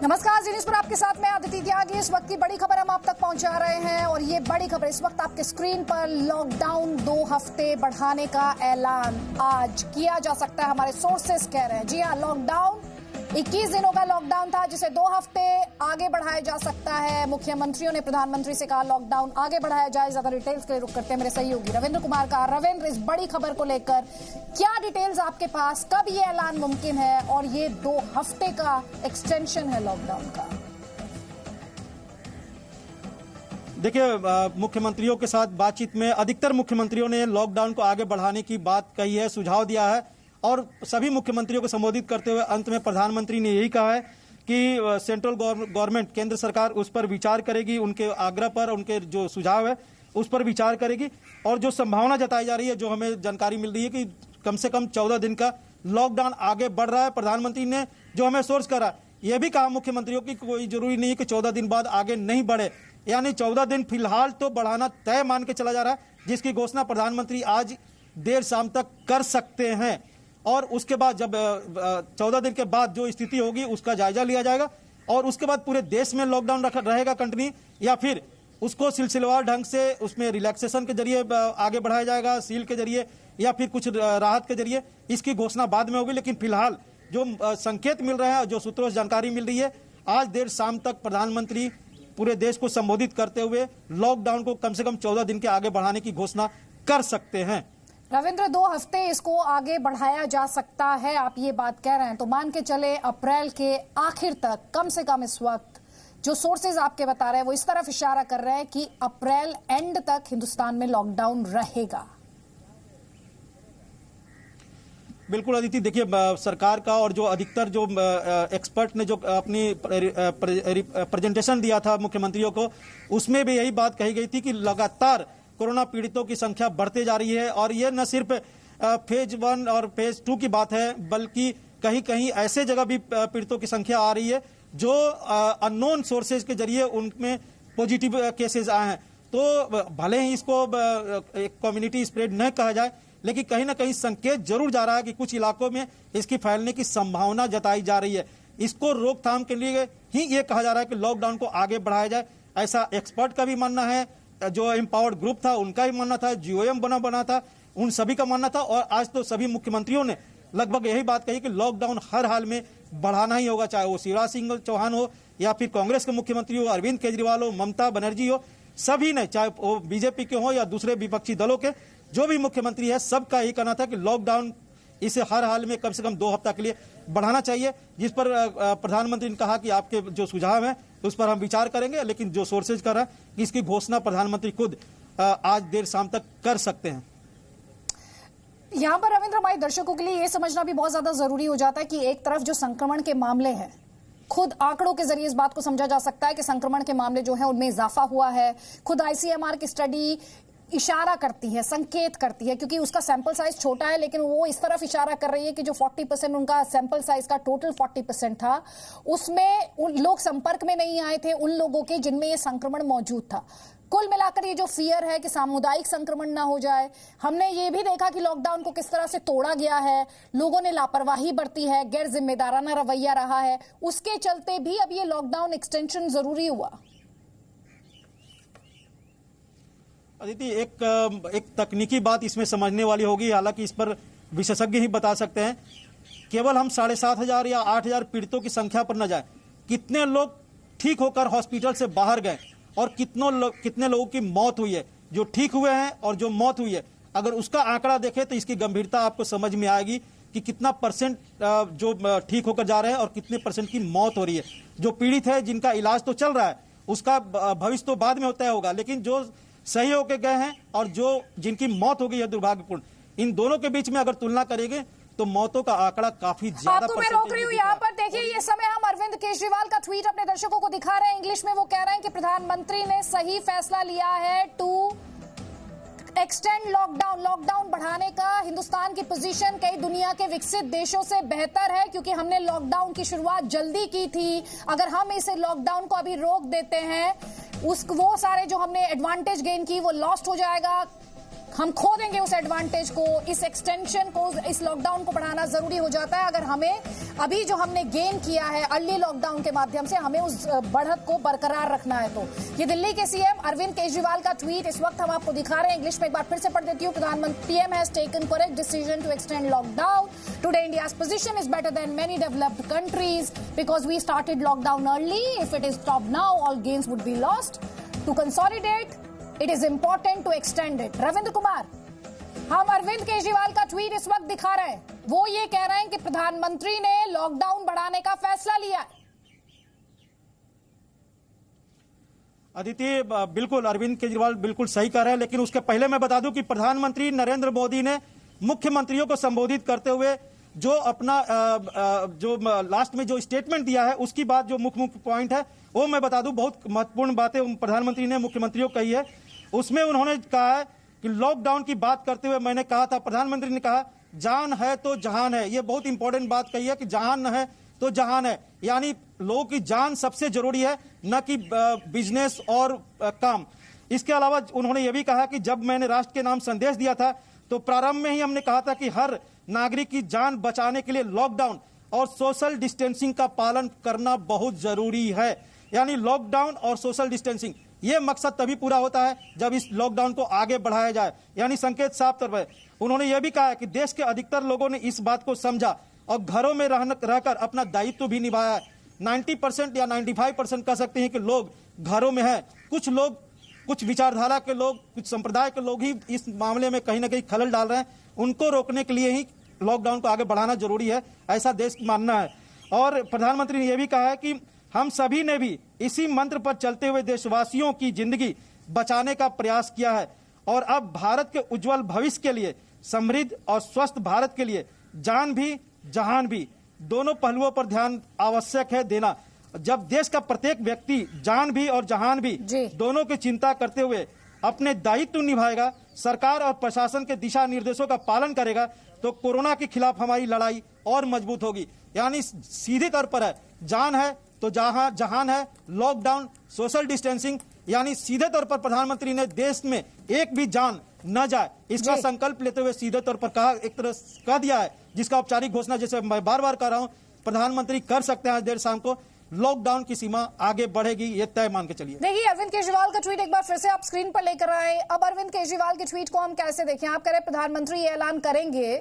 नमस्कार, जी न्यूज़ पर आपके साथ मैं अदिति त्यागी। इस वक्त की बड़ी खबर हम आप तक पहुंचा रहे हैं और ये बड़ी खबर इस वक्त आपके स्क्रीन पर। लॉकडाउन 2 हफ्ते बढ़ाने का ऐलान आज किया जा सकता है, हमारे सोर्सेस कह रहे हैं। जी हां, लॉकडाउन 21 दिनों का लॉकडाउन था जिसे 2 हफ्ते आगे बढ़ाया जा सकता है। मुख्यमंत्रियों ने प्रधानमंत्री से कहा लॉकडाउन आगे बढ़ाया जाए। ज्यादा डिटेल्स के लिए रुक करते हैं मेरे सहयोगी रविंद्र कुमार का। रविंद्र, इस बड़ी खबर को लेकर क्या डिटेल्स आपके पास, कब ये ऐलान मुमकिन है और ये 2 हफ्ते का एक्सटेंशन है लॉकडाउन का? देखिए, मुख्यमंत्रियों के साथ बातचीत में अधिकतर मुख्यमंत्रियों ने लॉकडाउन को आगे बढ़ाने की बात कही है, सुझाव दिया है और सभी मुख्यमंत्रियों को संबोधित करते हुए अंत में प्रधानमंत्री ने यही कहा है कि सेंट्रल गवर्नमेंट, केंद्र सरकार उस पर विचार करेगी, उनके आग्रह पर, उनके जो सुझाव है उस पर विचार करेगी। और जो संभावना जताई जा रही है, जो हमें जानकारी मिल रही है कि कम से कम 14 दिन का लॉकडाउन आगे बढ़ रहा है। प्रधानमंत्री ने जो हमें सोर्स करा, यह भी कहा मुख्यमंत्रियों की कोई जरूरी नहीं है कि 14 दिन बाद आगे नहीं बढ़े, यानी 14 दिन फिलहाल तो बढ़ाना तय मान के चला जा रहा है, जिसकी घोषणा प्रधानमंत्री आज देर शाम तक कर सकते हैं। और उसके बाद जब 14 दिन के बाद जो स्थिति होगी उसका जायजा लिया जाएगा और उसके बाद पूरे देश में लॉकडाउन रहेगा कंटिन्यू, या फिर उसको सिलसिलेवार ढंग से उसमें रिलैक्सेशन के जरिए आगे बढ़ाया जाएगा, सील के जरिए या फिर कुछ राहत के जरिए, इसकी घोषणा बाद में होगी। लेकिन फिलहाल जो संकेत मिल रहे हैं, जो सूत्रों से जानकारी मिल रही है, आज देर शाम तक प्रधानमंत्री पूरे देश को संबोधित करते हुए लॉकडाउन को कम से कम 14 दिन के आगे बढ़ाने की घोषणा कर सकते हैं। रविंद्र, 2 हफ्ते इसको आगे बढ़ाया जा सकता है, आप ये बात कह रहे हैं, तो मान के चले अप्रैल के आखिर तक, कम से कम इस वक्त जो सोर्सेज आपके बता रहे हैं वो इस तरफ इशारा कर रहे हैं कि अप्रैल एंड तक हिंदुस्तान में लॉकडाउन रहेगा। बिल्कुल अदिति, देखिए सरकार का और जो अधिकतर जो एक्सपर्ट ने जो अपनी प्रेजेंटेशन दिया था मुख्यमंत्रियों को, उसमें भी यही बात कही गई थी कि लगातार कोरोना पीड़ितों की संख्या बढ़ते जा रही है और ये न सिर्फ फेज 1 और फेज 2 की बात है, बल्कि कहीं कहीं ऐसे जगह भी पीड़ितों की संख्या आ रही है जो अननोन सोर्सेज के जरिए उनमें पॉजिटिव केसेस आए हैं। तो भले ही इसको एक कम्युनिटी स्प्रेड न कहा जाए, लेकिन कहीं ना कहीं संकेत जरूर जा रहा है कि कुछ इलाकों में इसकी फैलने की संभावना जताई जा रही है। इसको रोकथाम के लिए ही ये कहा जा रहा है कि लॉकडाउन को आगे बढ़ाया जाए, ऐसा एक्सपर्ट का भी मानना है, जो एम्पावर्ड ग्रुप था उनका भी मानना था, जीओएम बना था, उन सभी का मानना था। और आज तो सभी मुख्यमंत्रियों ने लगभग यही बात कही कि लॉकडाउन हर हाल में बढ़ाना ही होगा, चाहे वो शिवराज सिंह चौहान हो या फिर कांग्रेस के मुख्यमंत्री हो, अरविंद केजरीवाल हो, ममता बनर्जी हो, सभी ने, चाहे वो बीजेपी के हो या दूसरे विपक्षी दलों के जो भी मुख्यमंत्री है, सबका यही कहना था कि लॉकडाउन इसे हर हाल में कम से कम 2 हफ्ता के लिए बढ़ाना चाहिए। जिस पर प्रधानमंत्री ने कहा कि आपके जो सुझाव हैं उस पर हम विचार करेंगे, लेकिन जो सोर्सेज कर रहा है कि इसकी घोषणा प्रधानमंत्री खुद आज देर शाम तक कर सकते हैं। यहां पर रविंद्र, हमारे दर्शकों के लिए यह समझना भी बहुत ज्यादा जरूरी हो जाता है कि एक तरफ जो संक्रमण के मामले हैं, खुद आंकड़ों के जरिए इस बात को समझा जा सकता है कि संक्रमण के मामले जो है उनमें इजाफा हुआ है। खुद आईसीएमआर की स्टडी इशारा करती है, संकेत करती है, क्योंकि उसका सैंपल साइज छोटा है, लेकिन वो इस तरफ इशारा कर रही है कि जो 40% उनका सैंपल साइज का टोटल 40% था, उसमें उन लोग संपर्क में नहीं आए थे उन लोगों के जिनमें ये संक्रमण मौजूद था। कुल मिलाकर ये जो फियर है कि सामुदायिक संक्रमण ना हो जाए, हमने ये भी देखा कि लॉकडाउन को किस तरह से तोड़ा गया है, लोगों ने लापरवाही बरती है, गैर जिम्मेदाराना रवैया रहा है, उसके चलते भी अब ये लॉकडाउन एक्सटेंशन जरूरी हुआ। अदिति, एक तकनीकी बात इसमें समझने वाली होगी, हालांकि इस पर विशेषज्ञ ही बता सकते हैं। केवल हम 7,500 या 8,000 पीड़ितों की संख्या पर न जाए, कितने लोग ठीक होकर हॉस्पिटल से बाहर गए और कितने लोगों की मौत हुई है, जो ठीक हुए हैं और जो मौत हुई है, अगर उसका आंकड़ा देखें तो इसकी गंभीरता आपको समझ में आएगी कि कितना परसेंट जो ठीक होकर जा रहे हैं और कितने परसेंट की मौत हो रही है। जो पीड़ित है, जिनका इलाज तो चल रहा है, उसका भविष्य तो बाद में होता होगा, लेकिन जो सही होके गए हैं और जिनकी मौत हो गई है दुर्भाग्यपूर्ण, इन दोनों के बीच में अगर तुलना करेंगे तो मौतों का आंकड़ा काफी ज्यादा। आपको मैं रोक रही हूँ यहाँ पर, देखिए ये समय हम अरविंद केजरीवाल का ट्वीट अपने दर्शकों को दिखा रहे हैं इंग्लिश में। वो कह रहे हैं कि प्रधानमंत्री ने सही फैसला लिया है टू एक्सटेंड लॉकडाउन बढ़ाने का। हिंदुस्तान की पोजीशन कई दुनिया के विकसित देशों से बेहतर है क्योंकि हमने लॉकडाउन की शुरुआत जल्दी की थी। अगर हम इसे लॉकडाउन को अभी रोक देते हैं, वो सारे जो हमने एडवांटेज गेन की वो लॉस्ट हो जाएगा। हम खो देंगे उस एडवांटेज को, इस एक्सटेंशन को, इस लॉकडाउन को बढ़ाना जरूरी हो जाता है। अगर हमें अभी जो हमने गेन किया है अर्ली लॉकडाउन के माध्यम से, हमें उस बढ़त को बरकरार रखना है। तो ये दिल्ली के सीएम अरविंद केजरीवाल का ट्वीट इस वक्त हम आपको दिखा रहे हैं। इंग्लिश में एक बार फिर से पढ़ देती हूँ। प्रधानमंत्री PM has taken correct decision to extend lockdown today. India's position is better than many developed countries because we started lockdown early. If it is stop now all gains would be lost. To consolidate it is important to extend it. Ravindra Kumar, हम अरविंद केजरीवाल का tweet इस वक्त दिखा रहे हैं। वो ये कह रहे हैं कि प्रधानमंत्री ने लॉकडाउन बढ़ाने का फैसला लिया है। अदिति, बिल्कुल अरविंद केजरीवाल बिल्कुल सही कह रहे हैं, लेकिन उसके पहले मैं बता दूं कि प्रधानमंत्री नरेंद्र मोदी ने मुख्यमंत्रियों को संबोधित करते हुए जो अपना जो लास्ट में जो स्टेटमेंट दिया है, उसकी बात जो मुख्य पॉइंट है वो मैं बता दूं। बहुत महत्वपूर्ण बातें प्रधानमंत्री ने मुख्यमंत्रियों को कही है। उसमें उन्होंने कहा है कि लॉकडाउन की बात करते हुए मैंने कहा था, प्रधानमंत्री ने कहा जान है तो जहान है। ये बहुत इंपॉर्टेंट बात कही है कि जहान है तो जहान है, यानी लोगों की जान सबसे जरूरी है, न कि बिजनेस और काम। इसके अलावा उन्होंने यह भी कहा कि जब मैंने राष्ट्र के नाम संदेश दिया था तो प्रारंभ में ही हमने कहा था कि हर नागरिक की जान बचाने के लिए लॉकडाउन और सोशल डिस्टेंसिंग का पालन करना बहुत जरूरी है। यानी लॉकडाउन और सोशल डिस्टेंसिंग, यह मकसद तभी पूरा होता है जब इस लॉकडाउन को आगे बढ़ाया जाए। यानी संकेत साफ तौर पर उन्होंने यह भी कहा है कि देश के अधिकतर लोगों ने इस बात को समझा और घरों में रहकर अपना दायित्व भी निभाया है। 90% या 95% कह सकते हैं कि लोग घरों में हैं। कुछ लोग, कुछ विचारधारा के लोग, कुछ संप्रदाय के लोग ही इस मामले में कहीं ना कहीं खलल डाल रहे हैं। उनको रोकने के लिए ही लॉकडाउन को आगे बढ़ाना जरूरी है, ऐसा देश का मानना है। और प्रधानमंत्री ने यह भी कहा है कि हम सभी ने भी इसी मंत्र पर चलते हुए देशवासियों की जिंदगी बचाने का प्रयास किया है और अब भारत के उज्जवल भविष्य के लिए, समृद्ध और स्वस्थ भारत के लिए जान भी जहान भी, दोनों पहलुओं पर ध्यान आवश्यक है देना। जब देश का प्रत्येक व्यक्ति जान भी और जहान भी दोनों की चिंता करते हुए अपने दायित्व निभाएगा, सरकार और प्रशासन के दिशा निर्देशों का पालन करेगा, तो कोरोना के खिलाफ हमारी लड़ाई और मजबूत होगी। यानी सीधे तौर पर है, जान है तो जहान है। लॉकडाउन, सोशल डिस्टेंसिंग, यानी सीधे तौर पर प्रधानमंत्री ने देश में एक भी जान न जाए इसका संकल्प लेते हुए सीधे तौर पर कहा, एक तरह कह दिया है, जिसका औपचारिक घोषणा जैसे मैं बार बार कर रहा हूं प्रधानमंत्री कर सकते हैं। आज देर शाम को लॉकडाउन की सीमा आगे बढ़ेगी, ये तय मान के चलिए। देखिए अरविंद केजरीवाल का ट्वीट एक बार फिर से आप स्क्रीन पर लेकर आए। अब अरविंद केजरीवाल के ट्वीट को हम कैसे देखें? आप कह रहे प्रधानमंत्री ये ऐलान करेंगे,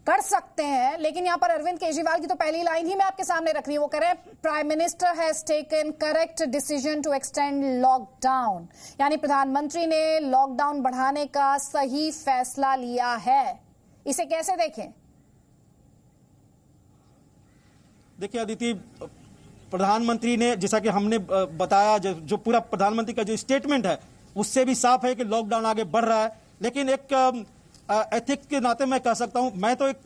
कर सकते हैं, लेकिन यहां पर अरविंद केजरीवाल की तो पहली लाइन ही मैं आपके सामने रख रही हूं। वो कह रहे हैं prime minister has taken correct decision to extend lockdown, यानी प्रधानमंत्री ने लॉकडाउन बढ़ाने का सही फैसला लिया है। इसे कैसे देखें? देखिए अदिति, प्रधानमंत्री ने, जैसा कि हमने बताया, जो पूरा प्रधानमंत्री का जो स्टेटमेंट है उससे भी साफ है कि लॉकडाउन आगे बढ़ रहा है। लेकिन एक एथिक्स के नाते मैं कह सकता हूं, मैं तो एक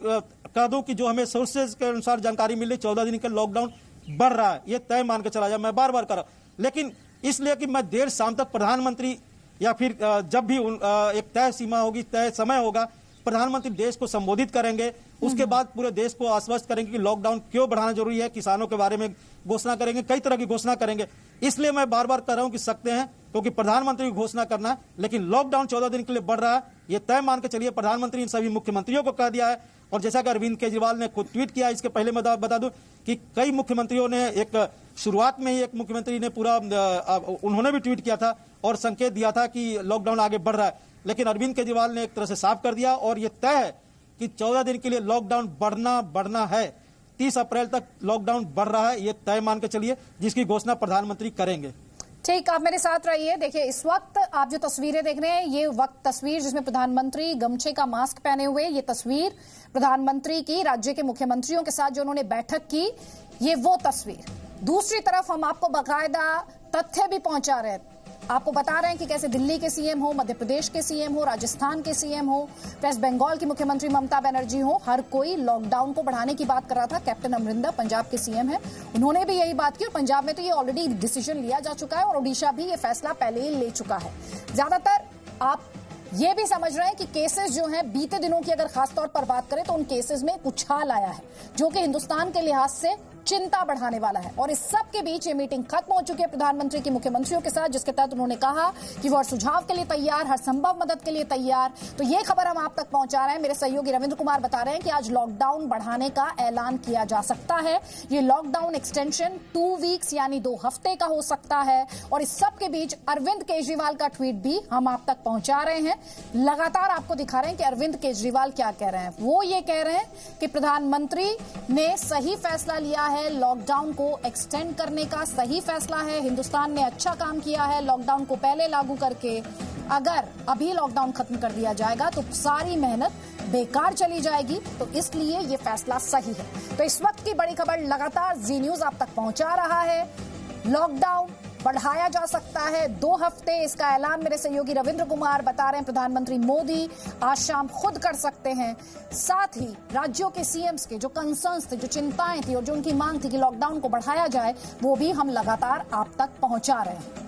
कह दूं कि जो हमें सोर्सेज के अनुसार जानकारी मिली 14 दिन का लॉकडाउन बढ़ रहा है, ये तय मान के चला जाए। मैं बार बार कर रहा हूं, लेकिन इसलिए कि मैं देर शाम तक प्रधानमंत्री या फिर जब भी एक तय सीमा होगी, तय समय होगा, प्रधानमंत्री देश को संबोधित करेंगे। उसके बाद पूरे देश को आश्वस्त करेंगे कि लॉकडाउन क्यों बढ़ाना जरूरी है, किसानों के बारे में घोषणा करेंगे, कई तरह की घोषणा करेंगे। इसलिए मैं बार बार कह रहा हूं कि सकते हैं, क्योंकि प्रधानमंत्री की घोषणा करना है, लेकिन लॉकडाउन 14 दिन के लिए बढ़ रहा है, ये तय मान के चलिए। प्रधानमंत्री इन सभी मुख्यमंत्रियों को कह दिया है, और जैसा कि अरविंद केजरीवाल ने खुद ट्वीट किया, इसके पहले मैं बता दूं कि कई मुख्यमंत्रियों ने एक शुरुआत में ही एक मुख्यमंत्री ने पूरा उन्होंने भी ट्वीट किया था और संकेत दिया था कि लॉकडाउन आगे बढ़ रहा है, लेकिन अरविंद केजरीवाल ने एक तरह से साफ कर दिया और यह तय है कि 14 दिन के लिए लॉकडाउन बढ़ना है। 30 अप्रैल तक लॉकडाउन बढ़ रहा है, ये तय मान के चलिए, जिसकी घोषणा प्रधानमंत्री करेंगे। ठीक, आप मेरे साथ रहिए। देखिए इस वक्त आप जो तस्वीरें देख रहे हैं, ये वक्त तस्वीर जिसमें प्रधानमंत्री गमछे का मास्क पहने हुए, ये तस्वीर प्रधानमंत्री की राज्य के मुख्यमंत्रियों के साथ जो उन्होंने बैठक की, ये वो तस्वीर। दूसरी तरफ हम आपको बाकायदा तथ्य भी पहुंचा रहे हैं, आपको बता रहे हैं कि कैसे दिल्ली के सीएम हो, मध्य प्रदेश के सीएम हो, राजस्थान के सीएम हो, वेस्ट बंगाल की मुख्यमंत्री ममता बनर्जी हो, हर कोई लॉकडाउन को बढ़ाने की बात कर रहा था। कैप्टन अमरिंदर पंजाब के सीएम हैं, उन्होंने भी यही बात की और पंजाब में तो ये ऑलरेडी डिसीजन लिया जा चुका है और ओडिशा भी ये फैसला पहले ही ले चुका है। ज्यादातर आप ये भी समझ रहे हैं कि केसेस जो हैं बीते दिनों की अगर खासतौर पर बात करें तो उन केसेस में उछाल आया है, जो कि हिंदुस्तान के लिहाज से चिंता बढ़ाने वाला है। और इस सब के बीच ये मीटिंग खत्म हो चुकी है प्रधानमंत्री की मुख्यमंत्रियों के साथ, जिसके तहत उन्होंने कहा कि वो हर सुझाव के लिए तैयार, हर संभव मदद के लिए तैयार। तो ये खबर हम आप तक पहुंचा रहे हैं। मेरे सहयोगी रविंद्र कुमार बता रहे हैं कि आज लॉकडाउन बढ़ाने का ऐलान किया जा सकता है। ये लॉकडाउन एक्सटेंशन 2 वीक्स यानी 2 हफ्ते का हो सकता है। और इस सब के बीच अरविंद केजरीवाल का ट्वीट भी हम आप तक पहुंचा रहे हैं। लगातार आपको दिखा रहे हैं कि अरविंद केजरीवाल क्या कह रहे हैं। वो ये कह रहे हैं कि प्रधानमंत्री ने सही फैसला लिया है, लॉकडाउन को एक्सटेंड करने का सही फैसला है। हिंदुस्तान ने अच्छा काम किया है लॉकडाउन को पहले लागू करके। अगर अभी लॉकडाउन खत्म कर दिया जाएगा तो सारी मेहनत बेकार चली जाएगी, तो इसलिए ये फैसला सही है। तो इस वक्त की बड़ी खबर लगातार जी न्यूज आप तक पहुंचा रहा है। लॉकडाउन बढ़ाया जा सकता है 2 हफ्ते, इसका ऐलान मेरे सहयोगी रविंद्र कुमार बता रहे हैं। प्रधानमंत्री मोदी आज शाम खुद कर सकते हैं। साथ ही राज्यों के सीएम्स के जो कंसर्न्स थे, जो चिंताएं थी और जो उनकी मांग थी कि लॉकडाउन को बढ़ाया जाए, वो भी हम लगातार आप तक पहुंचा रहे हैं।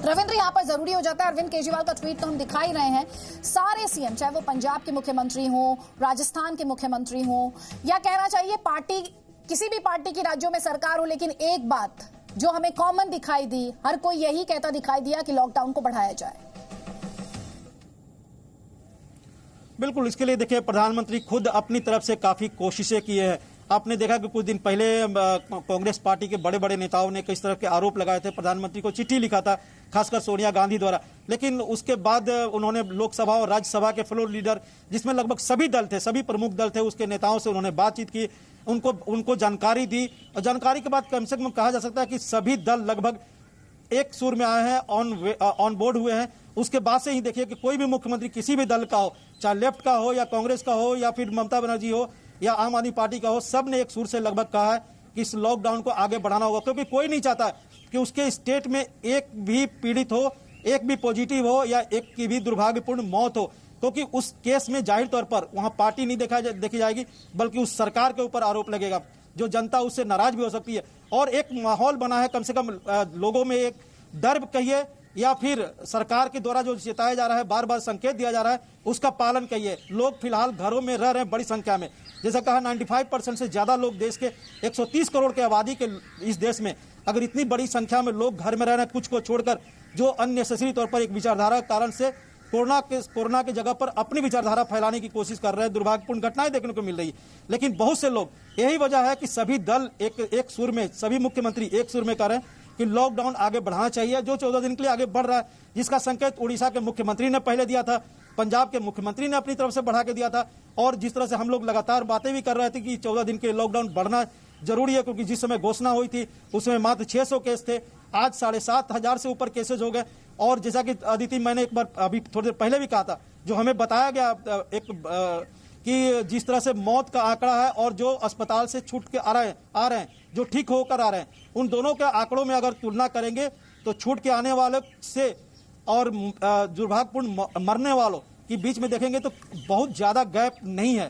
रविंद्र, यहां पर जरूरी हो जाता है, अरविंद केजरीवाल का ट्वीट तो हम दिखा ही रहे हैं। सारे सीएम, चाहे वो पंजाब के मुख्यमंत्री हो, राजस्थान के मुख्यमंत्री हो, या कहना चाहिए पार्टी, किसी भी पार्टी की राज्यों में सरकार हो, लेकिन एक बात जो हमें कॉमन दिखाई दी, हर कोई यही कहता दिखाई दिया कि लॉकडाउन को बढ़ाया जाए। बिल्कुल, इसके लिए देखिए प्रधानमंत्री खुद अपनी तरफ से काफी कोशिशें की है। आपने देखा कि कुछ दिन पहले कांग्रेस पार्टी के बड़े बड़े नेताओं ने किस तरह के आरोप लगाए थे, प्रधानमंत्री को चिट्ठी लिखा था, खासकर सोनिया गांधी द्वारा। लेकिन उसके बाद उन्होंने लोकसभा और राज्यसभा के फ्लोर लीडर, जिसमें लगभग सभी दल थे, सभी प्रमुख दल थे, उसके नेताओं से उन्होंने बातचीत की, उनको जानकारी दी। और जानकारी के बाद कम से कम कहा जा सकता है कि सभी दल लगभग एक सुर में आए हैं, ऑन बोर्ड हुए हैं। उसके बाद से ही देखिए कि कोई भी मुख्यमंत्री किसी भी दल का हो, चाहे लेफ्ट का हो या कांग्रेस का हो या फिर ममता बनर्जी हो या आम आदमी पार्टी का हो, सब ने एक सुर से लगभग कहा है कि इस लॉकडाउन को आगे बढ़ाना होगा, क्योंकि कोई नहीं चाहता कि उसके स्टेट में एक भी पीड़ित हो, एक भी पॉजिटिव हो या एक की भी दुर्भाग्यपूर्ण मौत हो, क्योंकि उस केस में जाहिर तौर पर वहां पार्टी नहीं देखी जाएगी, बल्कि उस सरकार के ऊपर आरोप लगेगा, जो जनता उससे नाराज भी हो सकती है। और एक माहौल बना है, कम से कम लोगों में एक डर कहिए या फिर सरकार के द्वारा जो चेताया जा रहा है, बार बार संकेत दिया जा रहा है, उसका पालन कहिए। लोग फिलहाल घरों में रह रहे हैं बड़ी संख्या में, जैसा कहा 95% से ज्यादा लोग, देश के 130 करोड़ के आबादी के इस देश में अगर इतनी बड़ी संख्या में लोग घर में रह रहे हैं, कुछ को छोड़कर, जो अननेसेसरी तौर पर एक विचारधारा के कारण से कोरोना के जगह पर अपनी विचारधारा फैलाने की कोशिश कर रहे हैं, दुर्भाग्यपूर्ण घटनाएं देखने को मिल रही है। लेकिन बहुत से लोग, यही वजह है कि सभी दल एक सुर में, सभी मुख्यमंत्री एक सुर में कह रहे हैं कि लॉकडाउन आगे बढ़ाना चाहिए, जो 14 दिन के लिए आगे बढ़ रहा है, जिसका संकेत उड़ीसा के मुख्यमंत्री ने पहले दिया था, पंजाब के मुख्यमंत्री ने अपनी तरफ से बढ़ा के दिया था। और जिस तरह से हम लोग लगातार बातें भी कर रहे थे कि 14 दिन के लॉकडाउन बढ़ना जरूरी है, क्योंकि जिस समय घोषणा हुई थी उसमें मात्र 600 केस थे, आज 7,500 से ऊपर केसेज हो गए। और जैसा कि अदिति, मैंने एक बार अभी थोड़ी देर पहले भी कहा था, जो हमें बताया गया कि जिस तरह से मौत का आंकड़ा है और जो अस्पताल से छूट के आ रहे हैं, जो ठीक होकर आ रहे हैं, उन दोनों के आंकड़ों में अगर तुलना करेंगे तो छूट के आने वाले से और दुर्भाग्यपूर्ण मरने वालों के बीच में देखेंगे तो बहुत ज्यादा गैप नहीं है।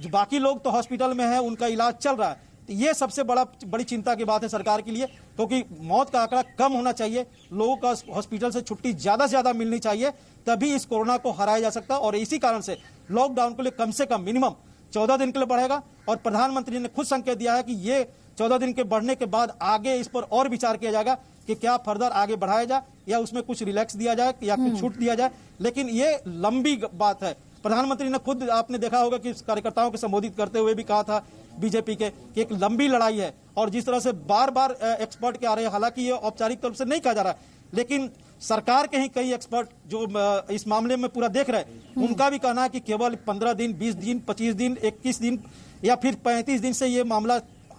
जो बाकी लोग तो हॉस्पिटल में हैं, उनका इलाज चल रहा है। तो ये सबसे बड़ी चिंता की बात है सरकार के लिए, क्योंकि मौत का आंकड़ा कम होना चाहिए, लोगों का हॉस्पिटल से छुट्टी ज्यादा से ज्यादा मिलनी चाहिए, तभी इस कोरोना को हराया जा सकता है। और इसी कारण से लॉकडाउन के लिए कम से कम मिनिमम 14 दिन के लिए बढ़ेगा। और प्रधानमंत्री ने खुद संकेत दिया है कि ये 14 दिन के बढ़ने के बाद आगे इस पर और विचार किया जाएगा कि क्या फर्दर आगे बढ़ाया जाए या उसमें कुछ रिलैक्स दिया जाए या कुछ छूट दिया जाए। लेकिन ये लंबी बात है। प्रधानमंत्री ने खुद, आपने देखा होगा कि कार्यकर्ताओं को संबोधित करते हुए भी कहा था बीजेपी के कि एक लंबी लड़ाई है। और जिस तरह से बार बार एक्सपर्ट के आ रहे हैं, हालांकि ये औपचारिक तौर से नहीं कहा जा रहा, लेकिन सरकार के ही कई एक्सपर्ट जो इस मामले में पूरा देख रहे हैं, उनका भी कहना है कि केवल 15 दिन, 20 दिन, 25 दिन, 21 दिन या फिर 35 दिन से ये मामला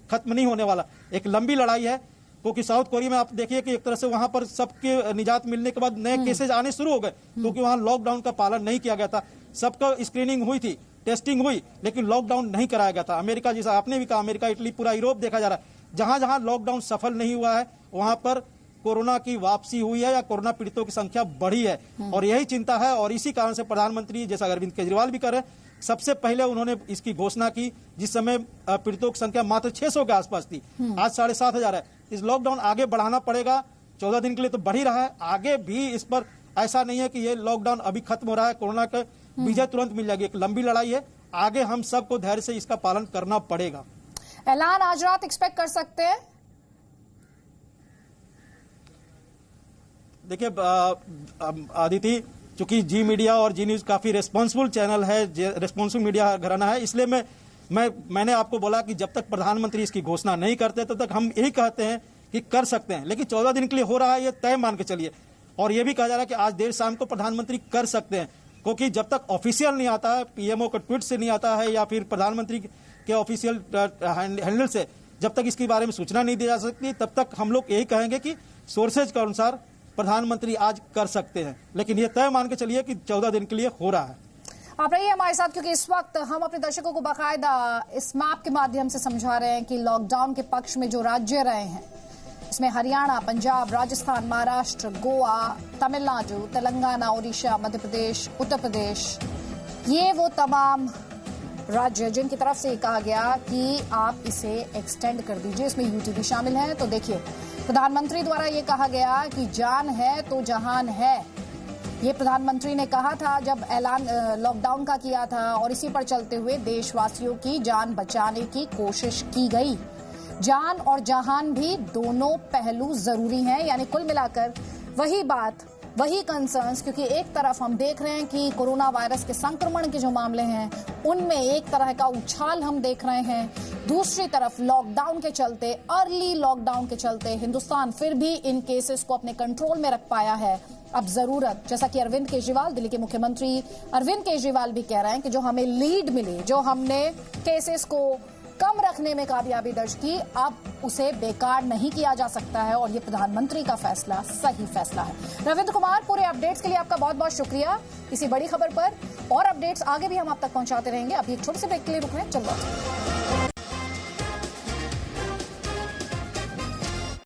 खत्म नहीं होने वाला। एक लंबी लड़ाई है, क्योंकि साउथ कोरिया में आप देखिए कि एक तरह से वहां पर सबके निजात मिलने के बाद नए केसेज आने शुरू हो गए, क्योंकि वहां लॉकडाउन का पालन नहीं किया गया था। सबका स्क्रीनिंग हुई थी, टेस्टिंग हुई, लेकिन लॉकडाउन नहीं कराया गया था। अमेरिका, जैसा आपने भी कहा, अमेरिका, इटली, पूरा यूरोप देखा जा रहा है, जहां जहां लॉकडाउन सफल नहीं हुआ है वहां पर कोरोना की वापसी हुई है या कोरोना पीड़ितों की संख्या बढ़ी है। और यही चिंता है। और इसी कारण से प्रधानमंत्री, जैसा अरविंद केजरीवाल भी कर रहे हैं, सबसे पहले उन्होंने इसकी घोषणा की जिस समय पीड़ितों की संख्या मात्र 600 के आसपास थी, आज 7,500 है। इस लॉकडाउन आगे बढ़ाना पड़ेगा, 14 दिन के लिए तो बढ़ ही रहा है, आगे भी इस पर ऐसा नहीं है कि ये लॉकडाउन अभी खत्म हो रहा है, कोरोना का विजय तुरंत मिल जाएगी। एक लंबी लड़ाई है, आगे हम सबको धैर्य से इसका पालन करना पड़ेगा। ऐलान आज रात एक्सपेक्ट कर सकते हैं? देखिए आदिति, चूंकि जी मीडिया और जी न्यूज काफी रेस्पॉन्सिबल चैनल है, रेस्पॉन्सिबल मीडिया घराना है, इसलिए मैंने आपको बोला कि जब तक प्रधानमंत्री इसकी घोषणा नहीं करते तब तक हम यही कहते हैं कि कर सकते हैं, लेकिन 14 दिन के लिए हो रहा है ये तय मान के चलिए। और ये भी कहा जा रहा है कि आज देर शाम को प्रधानमंत्री कर सकते हैं, क्योंकि जब तक ऑफिशियल नहीं आता है, पीएमओ का ट्वीट से नहीं आता है या फिर प्रधानमंत्री के ऑफिशियल हैंडल से जब तक इसके बारे में सूचना नहीं दी जा सकती, तब तक हम लोग यही कहेंगे कि सोर्सेज के अनुसार प्रधानमंत्री आज कर सकते हैं, लेकिन ये तय मान के चलिए कि 14 दिन के लिए हो रहा है। आप रहिए हमारे साथ, क्योंकि इस वक्त हम अपने दर्शकों को बाकायदा इस मैप के माध्यम से समझा रहे हैं कि लॉकडाउन के पक्ष में जो राज्य रहे हैं, इसमें हरियाणा, पंजाब, राजस्थान, महाराष्ट्र, गोवा, तमिलनाडु, तेलंगाना, ओडिशा, मध्य प्रदेश, उत्तर प्रदेश, ये वो तमाम राज्य जिनकी तरफ से कहा गया कि आप इसे एक्सटेंड कर दीजिए, इसमें यूटी भी शामिल है। तो देखिए, प्रधानमंत्री द्वारा ये कहा गया कि जान है तो जहान है, ये प्रधानमंत्री ने कहा था जब ऐलान लॉकडाउन का किया था, और इसी पर चलते हुए देशवासियों की जान बचाने की कोशिश की गई। जान और जहान भी दोनों पहलू जरूरी हैं, यानी कुल मिलाकर वही बात, वही कंसर्न्स, क्योंकि एक तरफ हम देख रहे हैं कि कोरोना वायरस के संक्रमण के जो मामले हैं उनमें एक तरह का उछाल हम देख रहे हैं, दूसरी तरफ लॉकडाउन के चलते, अर्ली लॉकडाउन के चलते हिंदुस्तान फिर भी इन केसेस को अपने कंट्रोल में रख पाया है। अब जरूरत, जैसा कि अरविंद केजरीवाल, दिल्ली के मुख्यमंत्री अरविंद केजरीवाल भी कह रहे हैं कि जो हमें लीड मिली, जो हमने केसेस को कम रखने में कामयाबी दर्ज की, अब उसे बेकार नहीं किया जा सकता है, और ये प्रधानमंत्री का फैसला सही फैसला है। रविंद्र कुमार, पूरे अपडेट्स के लिए आपका बहुत बहुत शुक्रिया। इसी बड़ी खबर पर और अपडेट्स आगे भी हम आप तक पहुंचाते रहेंगे। अभी एक छोटे से ब्रेक के लिए रुक रहे हैं, चलो।